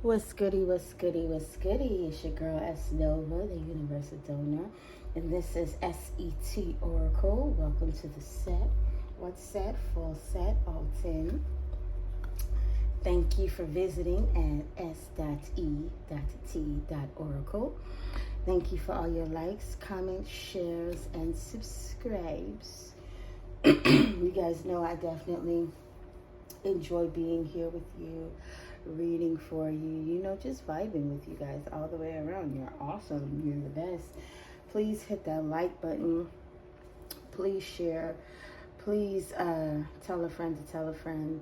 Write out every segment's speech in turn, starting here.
What's goody, what's goody, what's goody? It's your girl S. Nova, the Universal Donor. And this is S.E.T. Oracle. Welcome to the set. What's set? Full set, all 10. Thank you for visiting at S.E.T.Oracle. Thank you for all your likes, comments, shares, and subscribes. You guys know I definitely enjoy being here with you, reading for you, just vibing with you guys all the way around. You're awesome. You're the best. Please hit that like button. Please share. Please tell a friend to tell a friend.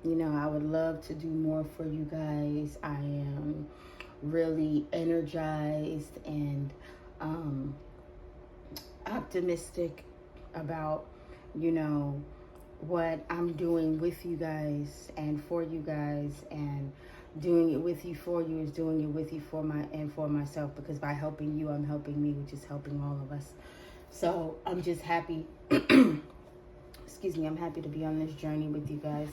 I would love to do more for you guys. I am really energized and optimistic about, what I'm doing with you guys and for you guys, and doing it with you for you is doing it with you for myself, because by helping you, I'm helping me, which is helping all of us. So I'm just happy. Excuse me, I'm happy to be on this journey with you guys.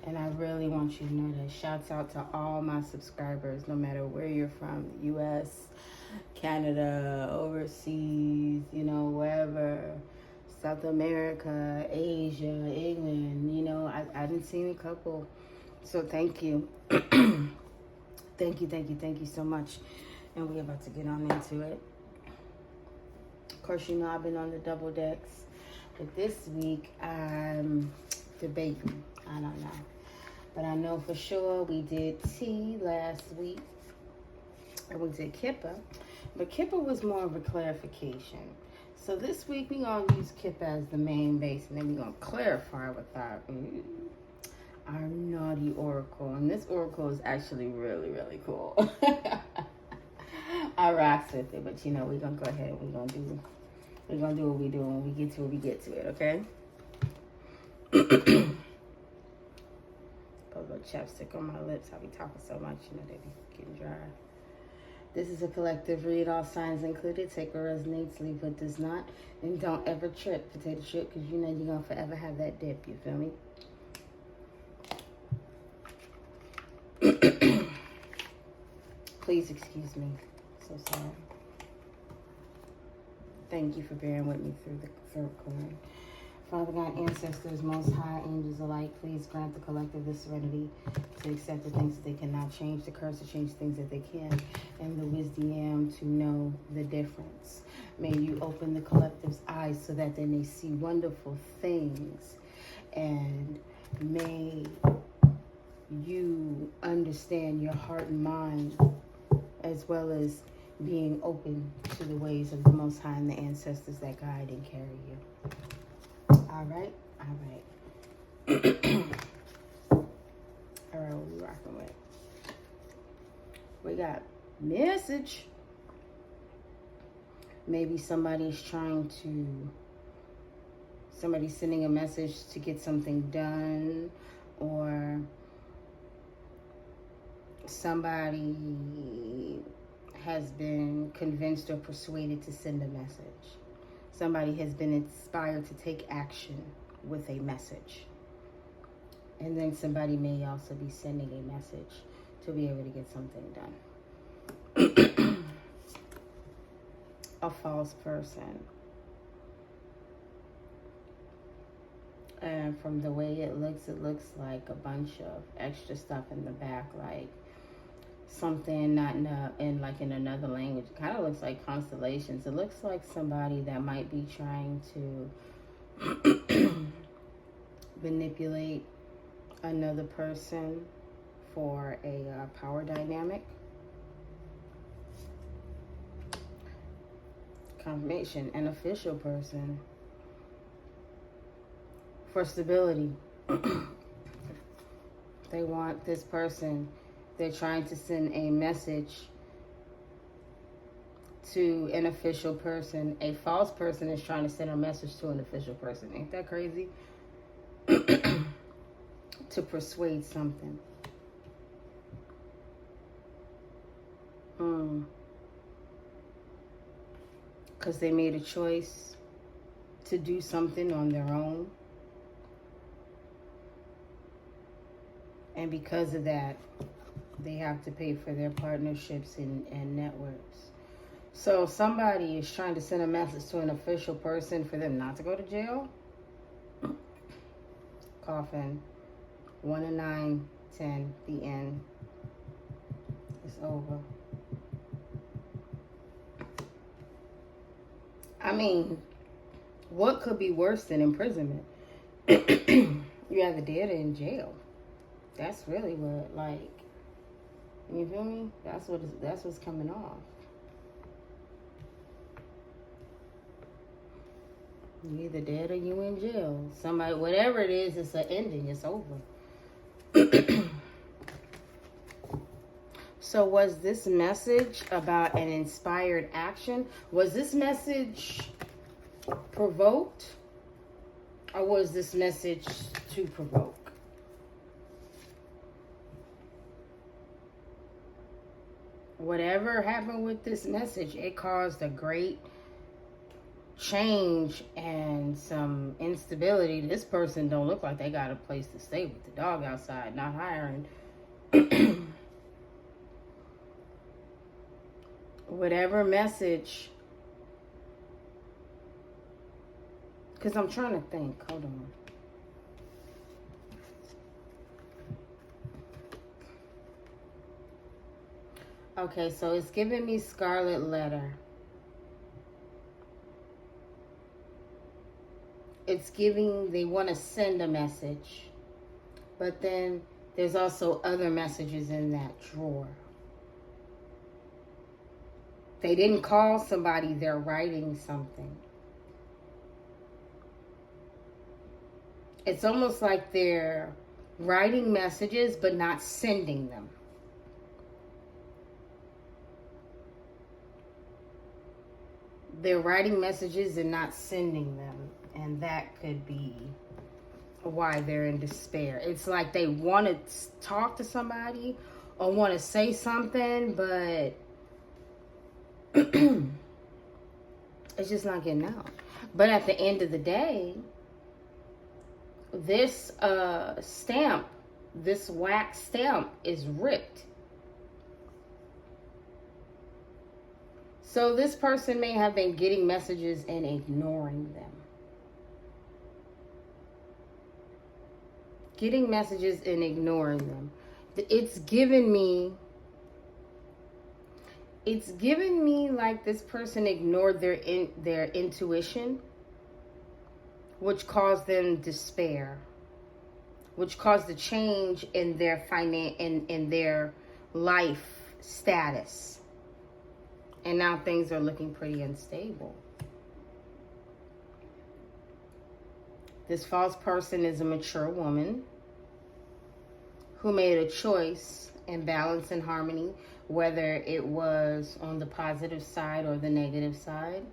And I really want you to know that shouts out to all my subscribers, no matter where you're from, the US, Canada, overseas, wherever, South America, Asia, England, I didn't see a couple. So thank you. Thank you so much. And we're about to get on into it. Of course, I've been on the double decks. But this week, I'm debating. I don't know. But I know for sure we did T last week. And we did Kippa. But Kippa was more of a clarification. So this week, we're going to use Kippa as the main base. And then we're going to clarify with our naughty oracle. And this oracle is actually really, really cool. I rocks with it. But, we're going to go ahead and we're going to do what we do. When we get to it, we get to it, okay? Put a little chapstick on my lips. I be talking so much, they be getting dry. This is a collective read, all signs included. Take what resonates, leave what does not. And don't ever trip, potato chip, because you're going to forever have that dip, you feel me? Please excuse me. So sorry. Thank you for bearing with me through the third card. Father God, ancestors, most high, angels alike, please grant the collective the serenity to accept the things that they cannot change, the courage to change things that they can, and the wisdom to know the difference. May you open the collective's eyes so that they may see wonderful things, and may you understand your heart and mind, as well as being open to the ways of the Most High and the ancestors that guide and carry you. All right. All right, what we rocking with? We got message. Maybe somebody's sending a message to get something done, or somebody has been convinced or persuaded to send a message. Somebody has been inspired to take action with a message. And then somebody may also be sending a message to be able to get something done. A false person. And from the way it looks like a bunch of extra stuff in the back, like something not in another language. It kind of looks like constellations. It looks like somebody that might be trying to manipulate another person for a power dynamic. Confirmation, an official person for stability. They want this person. They're trying to send a message to an official person. A false person is trying to send a message to an official person. Ain't that crazy? To persuade something. Because they made a choice to do something on their own. And because of that, They have to pay for their partnerships and networks. So somebody is trying to send a message to an official person for them not to go to jail. Coffin. 1 and 9, 10. The end. It's over. I mean, what could be worse than imprisonment? You either dead or in jail. That's really what, like, you feel me? That's what's coming off. You either dead or you in jail. Somebody, whatever it is, it's an ending. It's over. So was this message about an inspired action? Was this message provoked? Or was this message to provoke? Whatever happened with this message, it caused a great change and some instability. This person don't look like they got a place to stay with the dog outside, not hiring. Whatever message, because I'm trying to think. Hold on. Okay, so it's giving me scarlet letter. It's giving, they want to send a message. But then there's also other messages in that drawer. They didn't call somebody, they're writing something. It's almost like they're writing messages but not sending them. They're writing messages and not sending them. And that could be why they're in despair. It's like they want to talk to somebody or want to say something, but it's just not getting out. But at the end of the day, this stamp, this wax stamp is ripped. So this person may have been getting messages and ignoring them. Getting messages and ignoring them. It's given me like this person ignored their intuition, which caused them despair, which caused a change in their in their life status. And now things are looking pretty unstable. This false person is a mature woman who made a choice in balance and harmony, whether it was on the positive side or the negative side.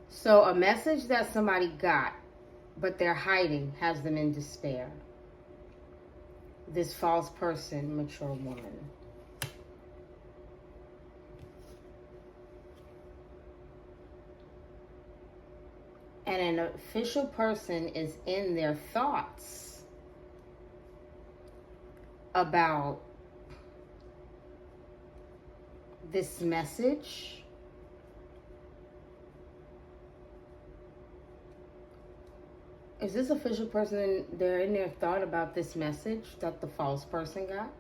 So a message that somebody got, but they're hiding, has them in despair. This false person, mature woman. And an official person is in their thoughts about this message. Is this official person, they're in their thought about this message that the false person got?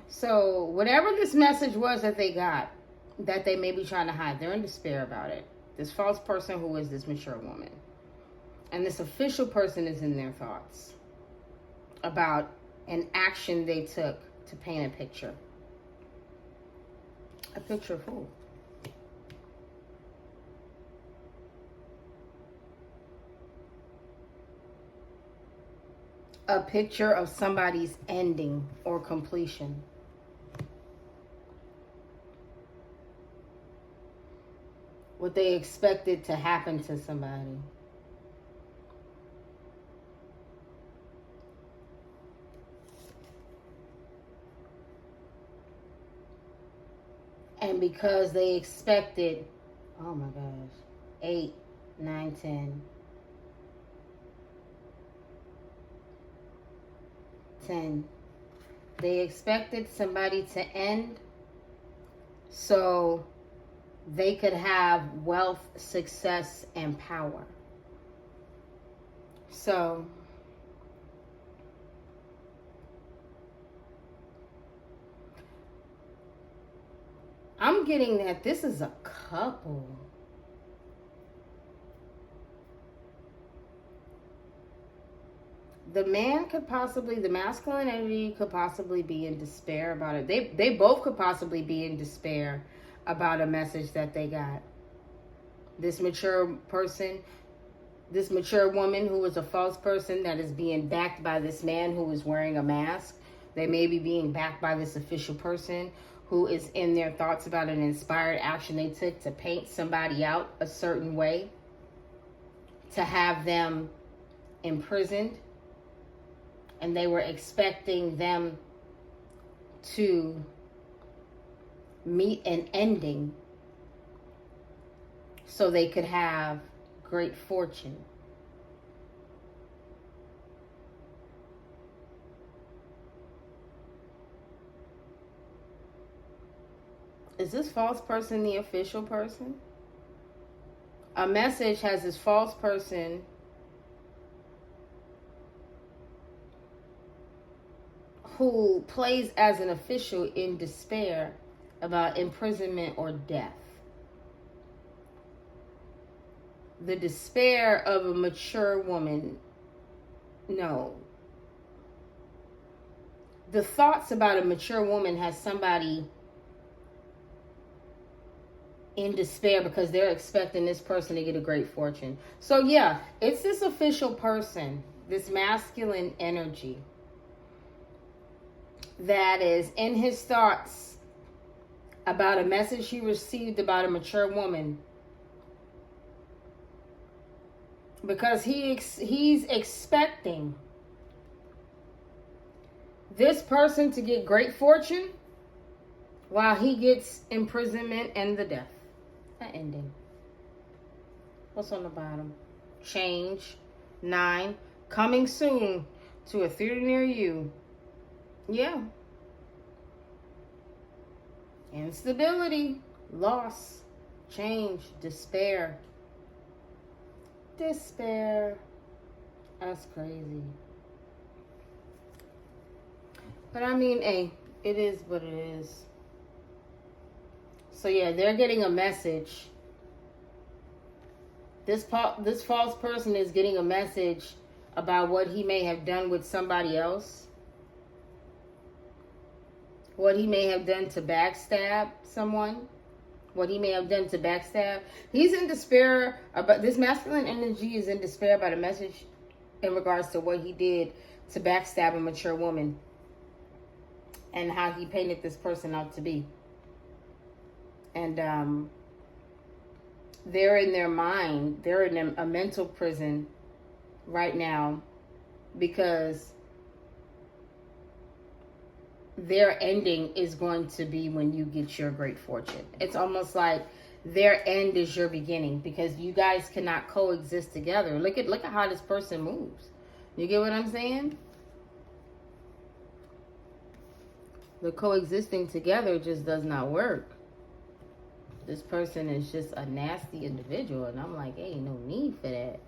So whatever this message was that they got, that they may be trying to hide, they're in despair about it. This false person who is this mature woman. And this official person is in their thoughts about an action they took to paint a picture. A picture of who? A picture of somebody's ending or completion. What they expected to happen to somebody. And because they expected, oh my gosh, 8, 9, 10. 10. They expected somebody to end so they could have wealth, success, and power. So I'm getting that this is a couple. The man could possibly, the masculine energy could possibly be in despair about it. They both could possibly be in despair about a message that they got. This mature person, this mature woman who is a false person that is being backed by this man who is wearing a mask. They may be being backed by this official person who is in their thoughts about an inspired action they took to paint somebody out a certain way, to have them imprisoned. And they were expecting them to meet an ending so they could have great fortune. Is this false person the official person? A message has this false person who plays as an official in despair about imprisonment or death. The despair of a mature woman. No. The thoughts about a mature woman has somebody in despair because they're expecting this person to get a great fortune. So yeah, it's this official person, this masculine energy, that is in his thoughts about a message he received about a mature woman, because he's expecting this person to get great fortune while he gets imprisonment and the death, an ending. What's on the bottom? Change. 9. Coming soon to a theater near you. Yeah. Instability, loss, change, despair. Despair. That's crazy. But I mean, hey, it is what it is. So yeah, they're getting a message. This false person is getting a message about what he may have done with somebody else. What he may have done to backstab someone. What he may have done to backstab. He's in despair about, this masculine energy is in despair about a message in regards to what he did to backstab a mature woman. And how he painted this person out to be. And they're in their mind. They're in a mental prison right now. Because their ending is going to be when you get your great fortune. It's almost like their end is your beginning, because you guys cannot coexist together. Look at how this person moves. You get what I'm saying? The coexisting together just does not work. This person is just a nasty individual, and I'm like, hey, no need for that.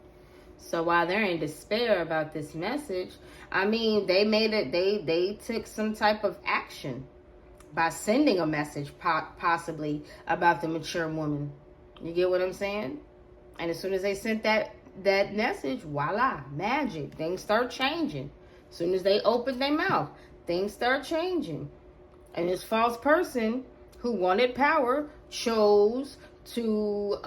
So while they're in despair about this message, I mean, they took some type of action by sending a message possibly about the mature woman. You get what I'm saying? And as soon as they sent that message, voila, magic. Things start changing. As soon as they opened their mouth, things start changing. And this false person who wanted power chose to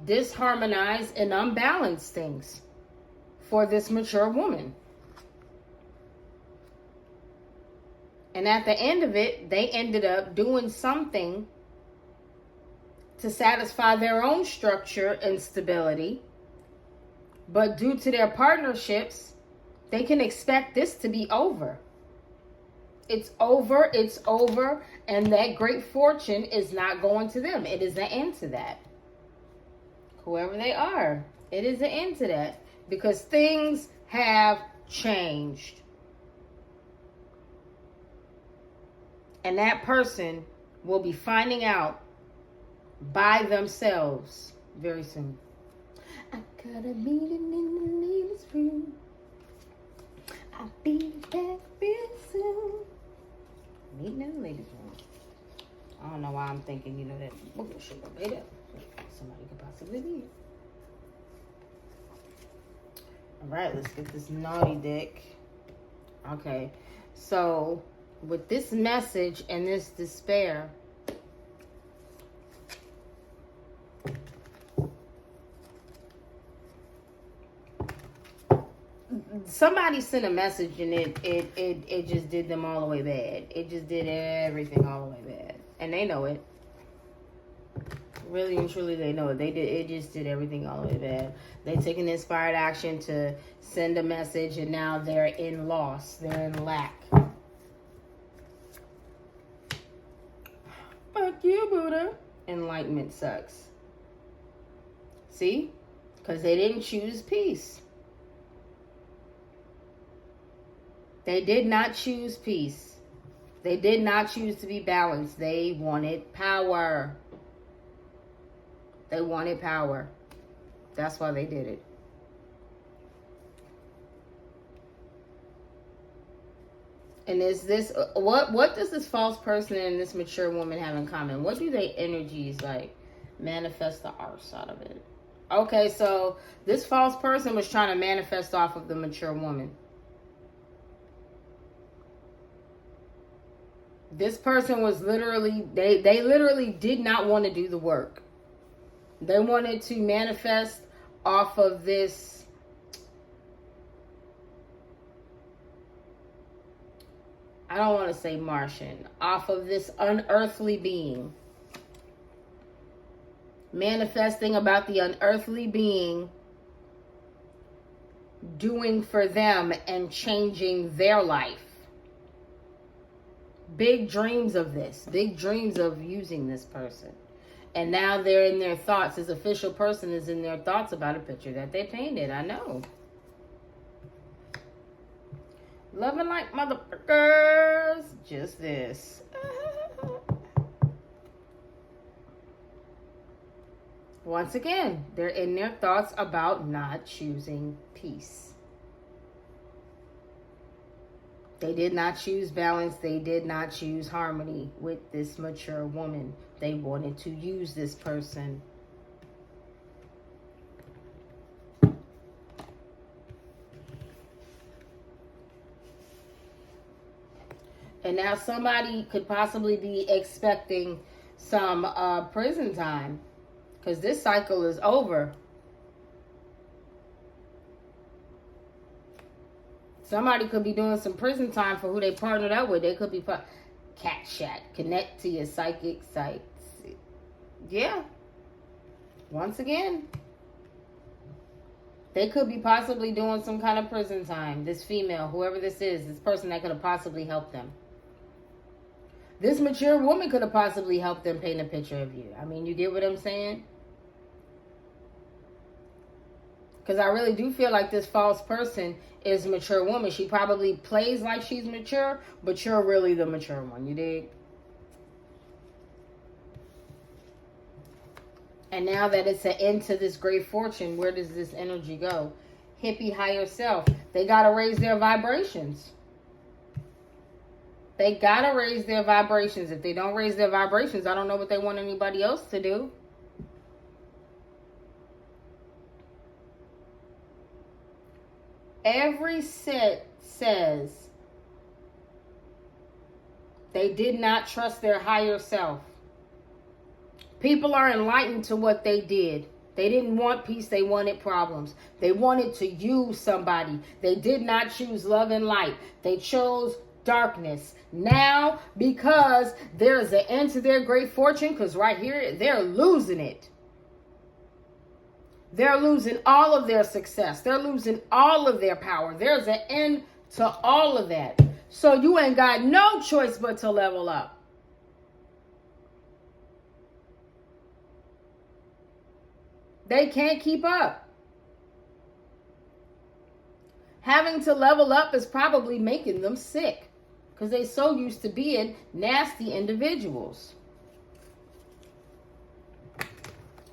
disharmonize and unbalance things for this mature woman. And at the end of it, they ended up doing something to satisfy their own structure and stability. But due to their partnerships, they can expect this to be over. It's over, and that great fortune is not going to them. It is the end to that. Whoever they are, it is the end to that, because things have changed. And that person will be finding out by themselves very soon. I got a meeting in the ladies' room. I'll be back real soon. Meeting in the ladies' room. I don't know why I'm thinking, that should go later. Somebody could possibly be. Alright, let's get this naughty deck. Okay. So, with this message and this despair, somebody sent a message and it just did them all the way bad. It just did everything all the way bad. And they know it. Really and truly they know it. It just did everything all the way bad. They took an inspired action to send a message and now they're in loss. They're in lack. Fuck you, Buddha. Enlightenment sucks. See? Because they didn't choose peace. They did not choose peace. They did not choose to be balanced. They wanted power. They wanted power. That's why they did it. And is this what does this false person and this mature woman have in common? What do their energies like manifest the arse out of it? Okay, so this false person was trying to manifest off of the mature woman. This person was literally, they literally did not want to do the work. They wanted to manifest off of this, I don't want to say Martian, off of this unearthly being. Manifesting about the unearthly being doing for them and changing their life. Big dreams of this. Big dreams of using this person. And now they're in their thoughts. This official person is in their thoughts about a picture that they painted. I know. Loving like motherfuckers. Just this. Once again, they're in their thoughts about not choosing peace. They did not choose balance. They did not choose harmony with this mature woman. They wanted to use this person. And now somebody could possibly be expecting some prison time. Because this cycle is over. Somebody could be doing some prison time for who they partnered up with. They could be cat chat. Connect to your psychic sites. Yeah. Once again. They could be possibly doing some kind of prison time. This female, whoever this is, this person that could have possibly helped them. This mature woman could have possibly helped them paint a picture of you. I mean, you get what I'm saying? Because I really do feel like this false person is a mature woman. She probably plays like she's mature, but you're really the mature one. You dig? And now that it's an end to this great fortune, where does this energy go? Hippie higher self. They got to raise their vibrations. They got to raise their vibrations. If they don't raise their vibrations, I don't know what they want anybody else to do. Every set says they did not trust their higher self. People are enlightened to what they did. They didn't want peace. They wanted problems. They wanted to use somebody. They did not choose love and light. They chose darkness. Now, because there's an end to their great fortune, because right here, they're losing it. They're losing all of their success. They're losing all of their power. There's an end to all of that. So you ain't got no choice but to level up. They can't keep up. Having to level up is probably making them sick. Because they so used to being nasty individuals.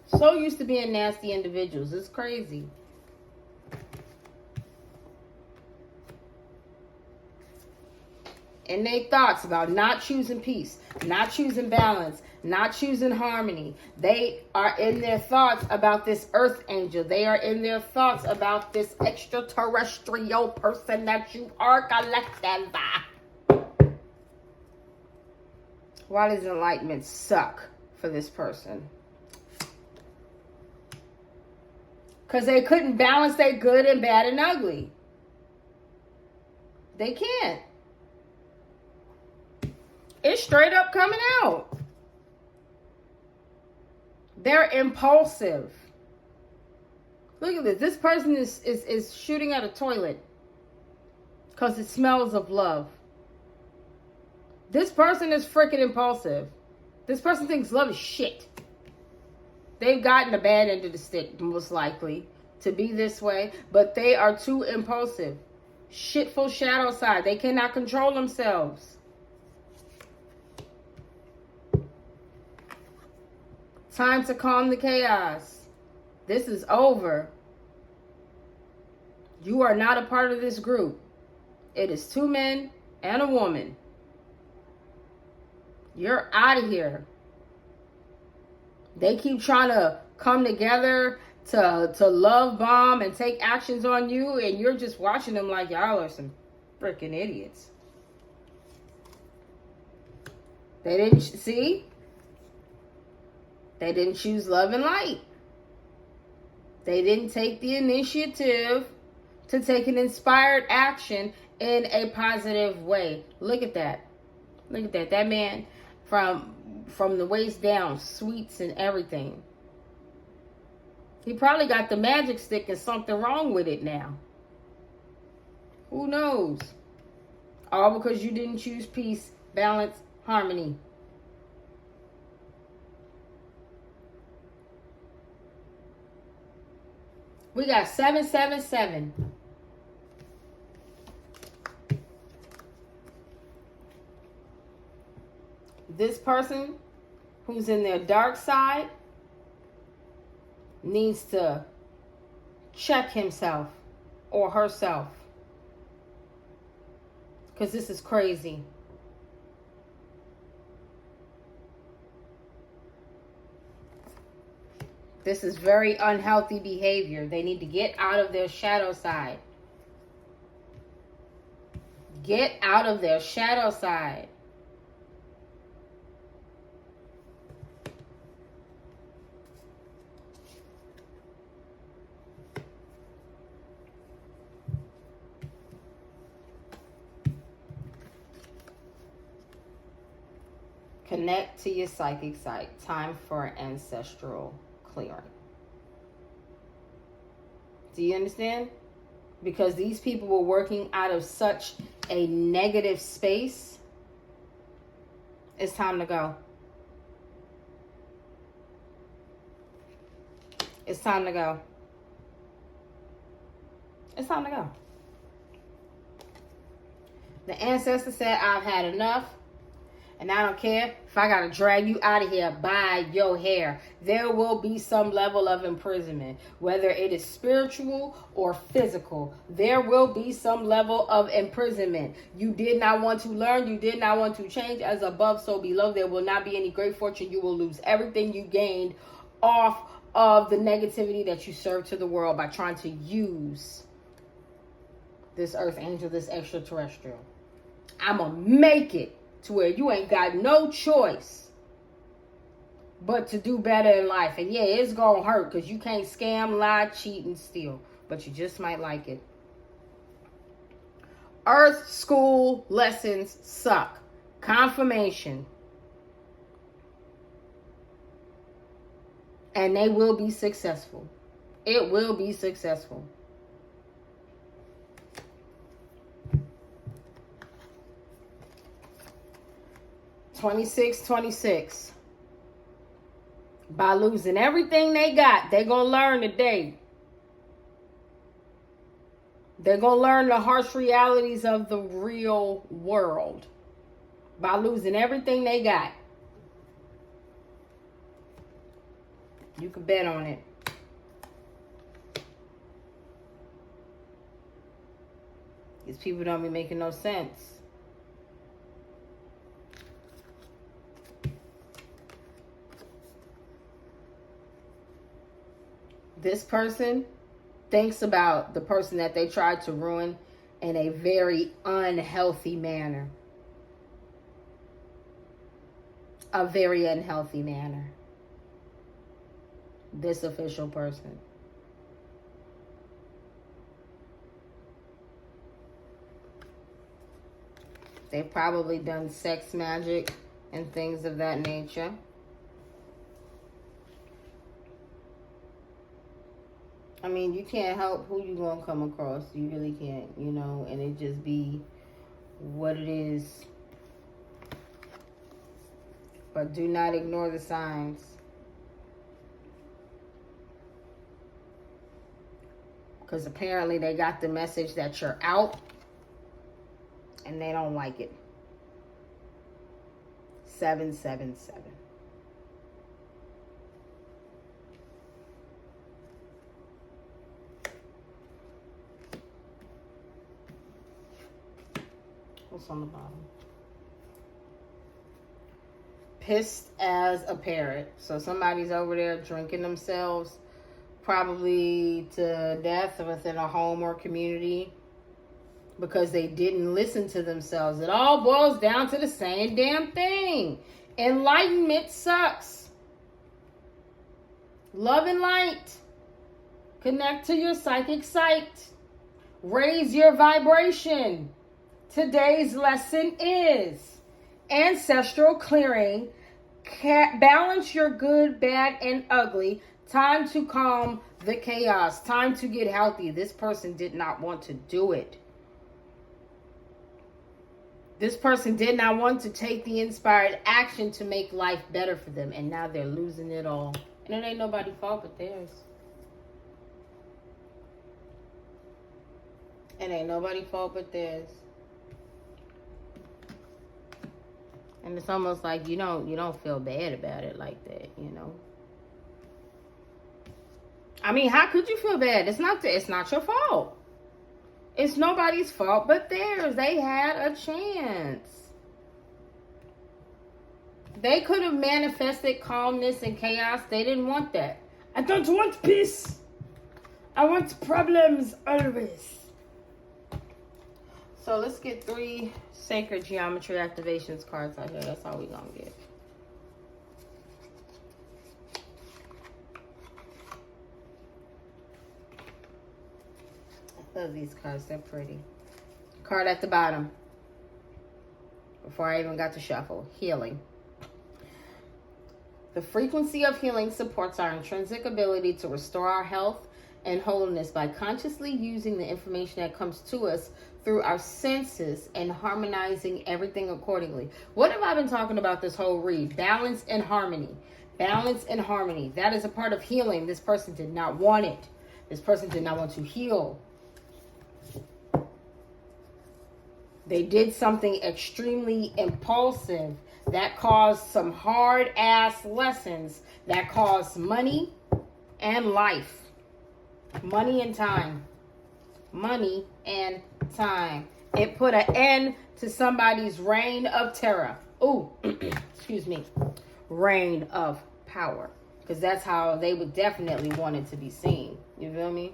So used to being nasty individuals. It's crazy. And they thoughts about not choosing peace, not choosing balance, not choosing harmony. They are in their thoughts about this earth angel. They are in their thoughts about this extraterrestrial person that you are collected by. Why does enlightenment suck for this person? Because they couldn't balance their good and bad and ugly. They can't. It's straight up coming out. They're impulsive. Look at this. This person is shooting at a toilet because it smells of love. This person is freaking impulsive. This person thinks love is shit. They've gotten a bad end of the stick, most likely, to be this way. But they are too impulsive. Shitful shadow side. They cannot control themselves. Time to calm the chaos. This is over. You are not a part of this group. It is 2 men and a woman. You're out of here. They keep trying to come together to love bomb and take actions on you, and you're just watching them like y'all are some freaking idiots. They didn't see. They didn't choose love and light. They didn't take the initiative to take an inspired action in a positive way. Look at that. Look at that. That man from the waist down, sweets and everything. He probably got the magic stick and something wrong with it now. Who knows? All because you didn't choose peace, balance, harmony. We got 777. This person who's in their dark side needs to check himself or herself. Because this is crazy. This is very unhealthy behavior. They need to get out of their shadow side. Get out of their shadow side. Connect to your psychic side. Time for ancestral clearing. Do you understand? Because these people were working out of such a negative space. It's time to go. It's time to go. It's time to go. The ancestor said, I've had enough. And I don't care if I got to drag you out of here by your hair. There will be some level of imprisonment, whether it is spiritual or physical. There will be some level of imprisonment. You did not want to learn. You did not want to change. As above, so below. There will not be any great fortune. You will lose everything you gained off of the negativity that you serve to the world by trying to use this earth angel, this extraterrestrial. I'm going to make it to where you ain't got no choice but to do better in life. And yeah, it's gonna hurt because you can't scam, lie, cheat, and steal. But you just might like it. Earth school lessons suck. Confirmation. And they will be successful. It will be successful. $26.26. By losing everything they got, they're going to learn today. They're going to learn the harsh realities of the real world. by losing everything they got. You can bet on it. These people don't be making no sense. This person thinks about the person that they tried to ruin in a very unhealthy manner. A very unhealthy manner. This official person. They've probably done sex magic and things of that nature. I mean, you can't help who you're going to come across. You really can't, you know, and it just be what it is. But do not ignore the signs. Because apparently they got the message that you're out and they don't like it. 777. What's on the bottom? Pissed as a parrot. So somebody's over there drinking themselves probably to death within a home or community because they didn't listen to themselves. It all boils down to the same damn thing. Enlightenment sucks. Love and light. Connect to your psychic sight. Raise your vibration. Today's lesson is ancestral clearing. Balance your good, bad, and ugly. Time to calm the chaos. Time to get healthy. This person did not want to do it. This person did not want to take the inspired action to make life better for them. And now they're losing it all. And it ain't nobody's fault but theirs. It ain't nobody's fault but theirs. And it's almost like you don't feel bad about it like that, you know. I mean, how could you feel bad? It's not your fault. It's nobody's fault but theirs. They had a chance. They could have manifested calmness and chaos. They didn't want that. I don't want peace. I want problems always. So let's get 3 sacred geometry activations cards out here. That's all we're going to get. I love these cards. They're pretty. Card at the bottom. Before I even got to shuffle. Healing. The frequency of healing supports our intrinsic ability to restore our health and wholeness by consciously using the information that comes to us through our senses and harmonizing everything accordingly. What have I been talking about this whole read? Balance and harmony. Balance and harmony. That is a part of healing. This person did not want it. This person did not want to heal. They did something extremely impulsive that caused some hard-ass lessons that caused money and life. Money and time. Money and time. It put an end to somebody's reign of terror. Ooh, excuse me. Reign of power. Because that's how they would definitely want it to be seen. You feel me?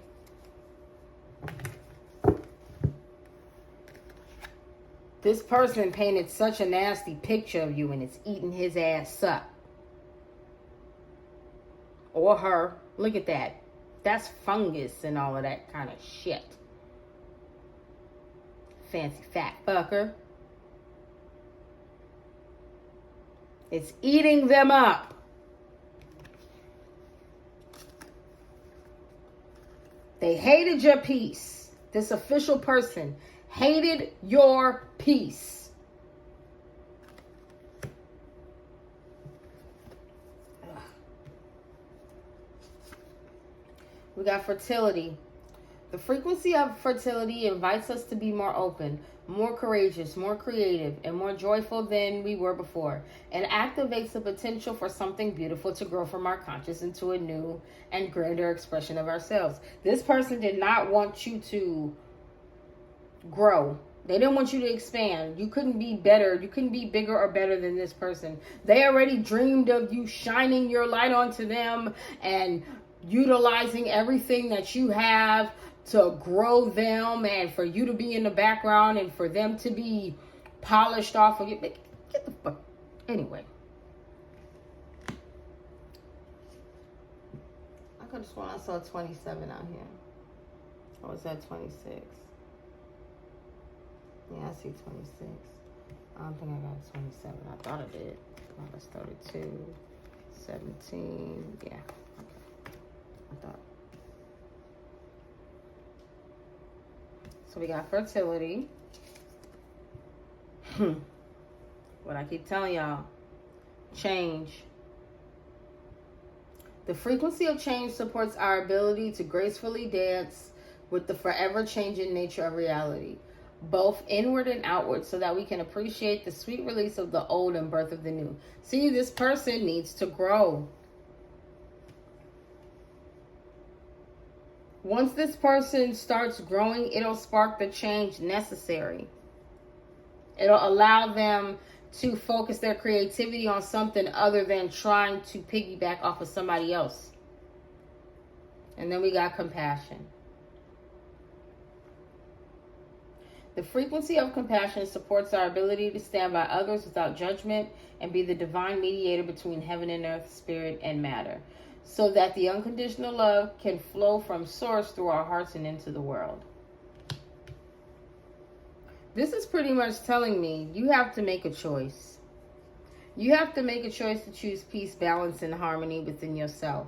This person painted such a nasty picture of you and it's eating his ass up. Or her. Look at that. That's fungus and all of that kind of shit. Fancy fat fucker. It's eating them up. They hated your peace. This official person hated your peace. We got fertility. The frequency of fertility invites us to be more open, more courageous, more creative, and more joyful than we were before. It activates the potential for something beautiful to grow from our conscious into a new and greater expression of ourselves. This person did not want you to grow. They didn't want you to expand. You couldn't be better. You couldn't be bigger or better than this person. They already dreamed of you shining your light onto them and utilizing everything that you have to grow them, and for you to be in the background and for them to be polished off of you. Get the fuck. Anyway. I could have sworn I saw 27 out here. Or was that 26? Yeah, I see 26. I don't think I got 27. I thought I did. Oh, that's 32. 17. Yeah. Okay. I thought. So we got fertility. What I keep telling y'all. Change. The frequency of change supports our ability to gracefully dance with the forever changing nature of reality, both inward and outward, so that we can appreciate the sweet release of the old and birth of the new. See, this person needs to grow. Once this person starts growing, it'll spark the change necessary. It'll allow them to focus their creativity on something other than trying to piggyback off of somebody else. And then we got compassion. The frequency of compassion supports our ability to stand by others without judgment and be the divine mediator between heaven and earth, spirit and matter, so that the unconditional love can flow from source through our hearts and into the world. This is pretty much telling me you have to make a choice. You have to make a choice to choose peace, balance, and harmony within yourself.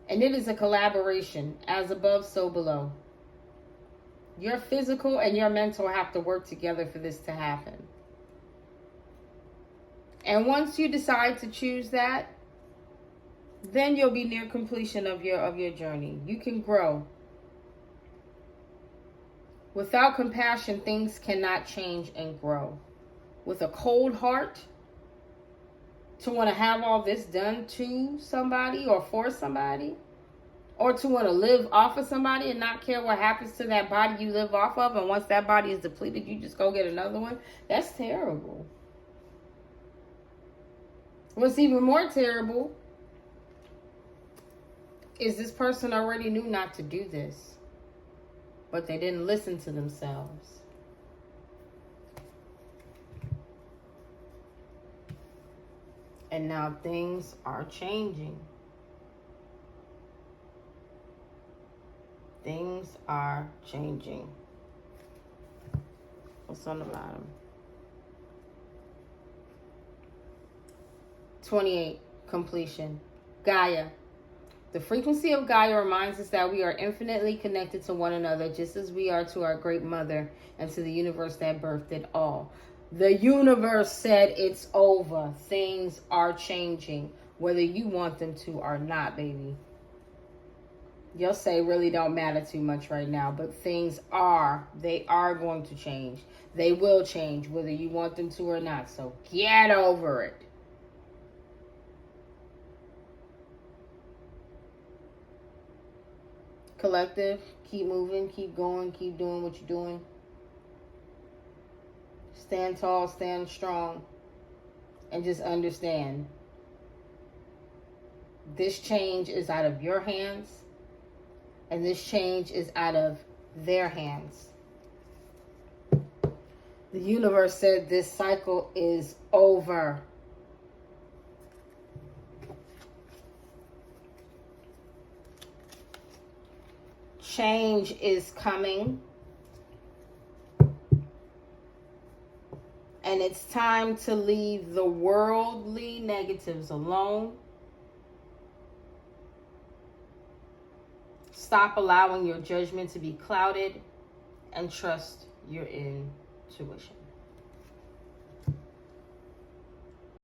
And it is a collaboration, as above, so below. Your physical and your mental have to work together for this to happen. And once you decide to choose that, then you'll be near completion of your journey. You can grow. Without compassion, things cannot change and grow. With a cold heart, to want to have all this done to somebody or for somebody, or to want to live off of somebody and not care what happens to that body you live off of, and once that body is depleted, you just go get another one. That's terrible. What's even more terrible is this person already knew not to do this, but they didn't listen to themselves. And now things are changing. Things are changing. What's on the bottom? 28, completion. Gaia. The frequency of Gaia reminds us that we are infinitely connected to one another, just as we are to our great mother and to the universe that birthed it all. The universe said it's over. Things are changing, whether you want them to or not, baby. You'll say really don't matter too much right now, but things are. They are going to change. They will change, whether you want them to or not. So get over it. Collective, keep moving, keep going, keep doing what you're doing. Stand tall, stand strong, and just understand this change is out of your hands, and this change is out of their hands. The universe said this cycle is over. Change is coming. And it's time to leave the worldly negatives alone. Stop allowing your judgment to be clouded and trust your intuition.